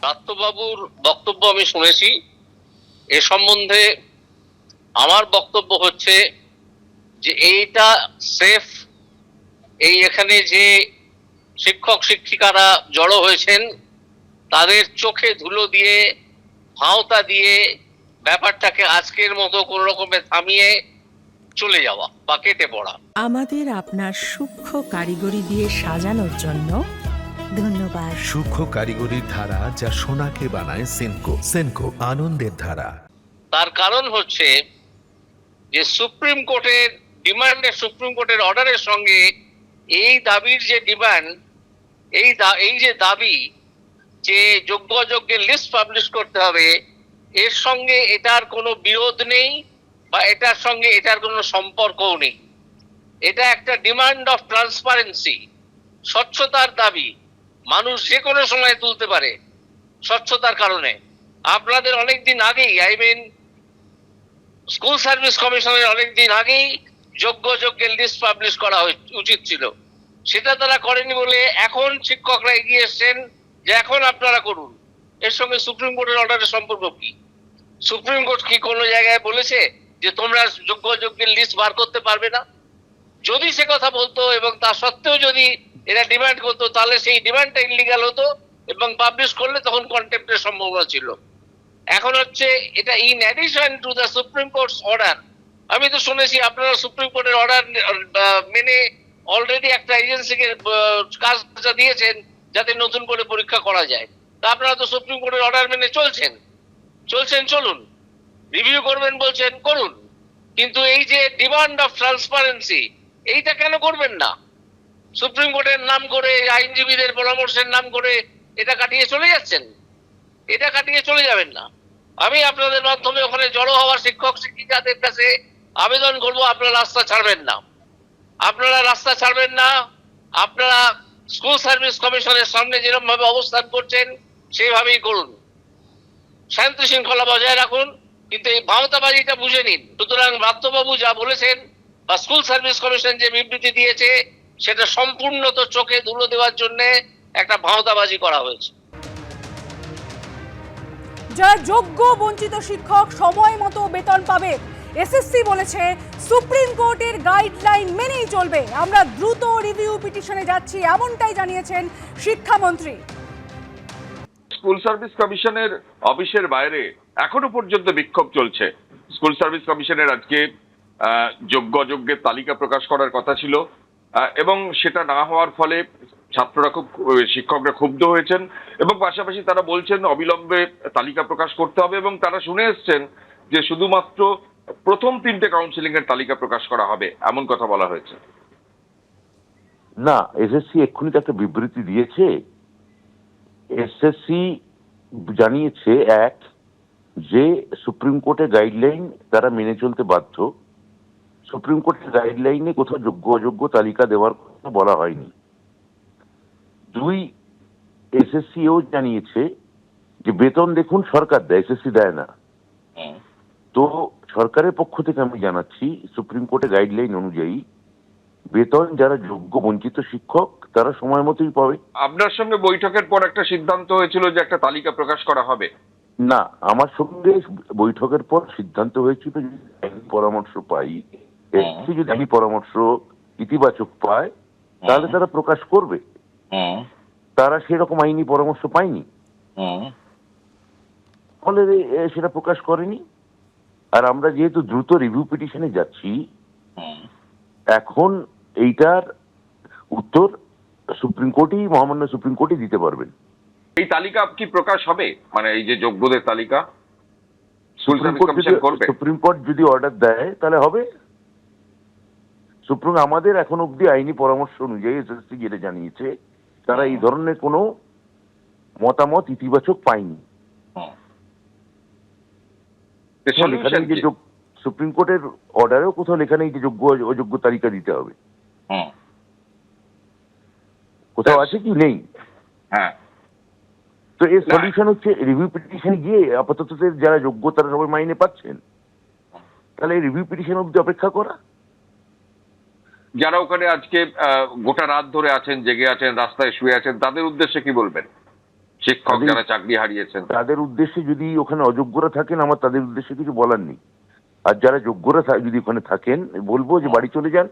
ব্রাত্যবাবুর বক্তব্য আমি শুনেছি। এ সম্বন্ধে আমার বক্তব্য হচ্ছে যে এইটা সেফ, এখানে যে শিক্ষক শিক্ষিকারা জড়ো হয়েছেন তাদের চোখে ধুলো দিয়ে, ভাঁওতা দিয়ে ব্যাপারটাকে আজকের মতো কোন রকমে থামিয়ে চলে যাওয়া বা কেটে পড়া। আমাদের আপনার সূক্ষ্ম কারিগরি দিয়ে সাজানোর জন্য ধন্যবাদ। সূক্ষ্ম কারিগরির ধারা যা সোনাকে বানায় সেনকো। সেনকো, আনন্দের ধারা। তার কারণ হচ্ছে যে সুপ্রিম কোর্টের ডিমান্ডের, সুপ্রিম কোর্টের অর্ডারের সঙ্গে এই দাবির যে ডিমান্ড, এই যে দাবি যে যোগ্য অযোগ্যের লিস্ট পাবলিশ করতে হবে, এর সঙ্গে এটার কোনো বিরোধ নেই বা এটার সঙ্গে এটার কোনো সম্পর্কও নেই। এটা একটা ডিমান্ড অফ ট্রান্সপারেন্সি, স্বচ্ছতার দাবি। মানুষ যে কোনো সময় তুলতে পারে স্বচ্ছতার কারণে। আপনাদের অনেকদিন আগেই, স্কুল সার্ভিস কমিশনের অনেকদিন আগেই যোগ্য অযোগ্যের লিস্ট পাবলিশ করা উচিত ছিল। সেটা তারা করেনি বলে এখন শিক্ষকরা এগিয়ে এসছেন যে এখন আপনারা করুন। এর সঙ্গে সুপ্রিম কোর্টের অর্ডারের সম্পর্ক কি? সুপ্রিম কোর্ট কি কোনো জায়গায় বলেছে যে তোমরা যোগ্য অযোগ্যের লিস্ট বার করতে পারবে না? যদি সে কথা বলতো এবং তা সত্ত্বেও যদি এরা ডিমান্ড করতো, তাহলে সেই ডিমান্ডটা ইলিগাল হতো এবং পাবলিশ করলে তখন কন্টেম্প্টের সম্ভাবনা ছিল। এখন হচ্ছে এটা in addition to the supreme court's order. আমি তো শুনেছি আপনারা সুপ্রিম কোর্টের অর্ডার মেনে অলরেডি একটা এজেন্সিকে কাজটা দিয়েছেন যাতে নতুন করে পরীক্ষা করা যায়। তা আপনারা তো সুপ্রিম কোর্টের অর্ডার মেনে চলছেন, চলুন। রিভিউ করবেন বলছেন, করুন। কিন্তু এই যে ডিমান্ড অফ ট্রান্সপারেন্সি, এইটা কেন করবেন না? সুপ্রিম কোর্টের নাম করে, আইনজীবীদের পরামর্শের নাম করে এটা কাটিয়ে চলে যাচ্ছেন। এটা কাটিয়ে চলে যাবেন না। আমি আপনাদের মাধ্যমে ওখানে জড়ো হওয়া শিক্ষক শিক্ষিকাদের কাছে আবেদন করবো, আপনারা রাস্তা ছাড়বেন না। আপনারা স্কুল সার্ভিস কমিশনের সামনে যেরকম ভাবে অবস্থান করছেন সেইভাবেই করুন। শান্তি শৃঙ্খলা বজায় রাখুন, কিন্তু এই ভাঁওতাবাজিটা বুঝে নিন। সুতরাং ব্রাত্যবাবু যা বলেছেন বা স্কুল সার্ভিস কমিশন যে বিবৃতি দিয়েছে, সেটা সম্পূর্ণ তো চোখে ধুলো দেওয়ার জন্য একটা ভাঁওতাবাজি করা হয়েছে। যারা যোগ্য বঞ্চিত শিক্ষক সময় মতো বেতন পাবে, এসএসসি বলেছে সুপ্রিম কোর্টের গাইডলাইন মেনেই চলবে। আমরা দ্রুত রিভিউ পিটিশনে যাচ্ছি, এমনটাই জানিয়েছেন শিক্ষামন্ত্রী। স্কুল সার্ভিস কমিশনের অফিসের বাইরে এখনো পর্যন্ত বিক্ষোভ চলছে। স্কুল সার্ভিস কমিশনের আজকে যোগ্য অযোগ্যের তালিকা প্রকাশ করার কথা ছিল এবং সেটা না হওয়ার ফলে শিক্ষকরা ক্ষুব্ধ হয়েছেন এবং পাশাপাশি তারা বলছেন অবিলম্বে তালিকা প্রকাশ করতে হবে এবং তারা শুনে এসছেন যে শুধুমাত্র প্রথম 3টে কাউন্সিলিং এর তালিকা প্রকাশ করা হবে, এমন কথা বলা হয়েছে। না, এসএসসি এক্ষুনি তো একটা বিবৃতি দিয়েছে। এসএসসি জানিয়েছে যে সুপ্রিম কোর্টের গাইডলাইন তারা মেনে চলতে বাধ্য। সুপ্রিম কোর্টের গাইডলাইনে কোথাও যোগ্য অযোগ্য তালিকা দেওয়ার কথা বলা হয়নি। 2, এসএসসিও জানিয়েছে যে বেতন দেখুন সরকার দেয়, এসএসসি দেয় না। তো সরকারের পক্ষ থেকে আমি জানাচ্ছি সুপ্রিম কোর্টের গাইডলাইন অনুযায়ী বেতন যারা যোগ্য বঞ্চিত শিক্ষক তারা সময় মতোই পাবে। আপনার সঙ্গে বৈঠকের পর একটা সিদ্ধান্ত হয়েছিল যে একটা তালিকা প্রকাশ করা হবে। না, আমার সঙ্গে বৈঠকের পর সিদ্ধান্ত হয়েছিল যদি আইনি পরামর্শ পাই, যদি আইনি পরামর্শ ইতিবাচক পায় তাহলে তারা প্রকাশ করবে। তারা সেরকম আইনি পরামর্শ পায়নি, ফলে সেটা প্রকাশ করেনি। আর আমরা যেহেতু দ্রুত রিভিউ পিটিশনে যাচ্ছি, এখন এইটার উত্তর সুপ্রিম কোর্টই, মহামান্য সুপ্রিম কোর্টই দিতে পারবেন। এই তালিকা কি প্রকাশ হবে, মানে এই যে যোগ্যদের তালিকা সুপ্রিম কোর্ট যদি অর্ডার দেয় তাহলে হবে। আমাদের এখন অব্দি আইনি পরামর্শ অনুযায়ী এসএসসি যেটা জানিয়েছে, তারা এই ধরনের কোনো মতামত ইতিবাচক পায়নি। সুপ্রিম কোর্টের অর্ডারেও কোথাও লেখা নেই যে যোগ্য অযোগ্য তালিকা দিতে হবে। কোথাও আছে কি? নেই। তো এর সলিউশন হচ্ছে রিভিউ পিটিশন গিয়ে আপাতত যারা যোগ্য তারা সবাই মাইনে পাচ্ছেন, তাহলে এই রিভিউ পিটিশন অব্দি অপেক্ষা করা। যারা ওখানে আজকে গোটা রাত ধরে আছেন, জেগে আছেন, রাস্তায় শুয়ে আছেন, তাদের উদ্দেশ্যে কি বলবেন? শিক্ষক যারা চাকরি হারিয়েছেন তাদের উদ্দেশ্যে যদি ওখানে অযোগ্যরা থাকেন, আমার তাদের উদ্দেশ্যে কিছু বলার নেই। আর যারা যোগ্যরা যদি ওখানে থাকেন, বলবো যে বাড়ি চলে যান।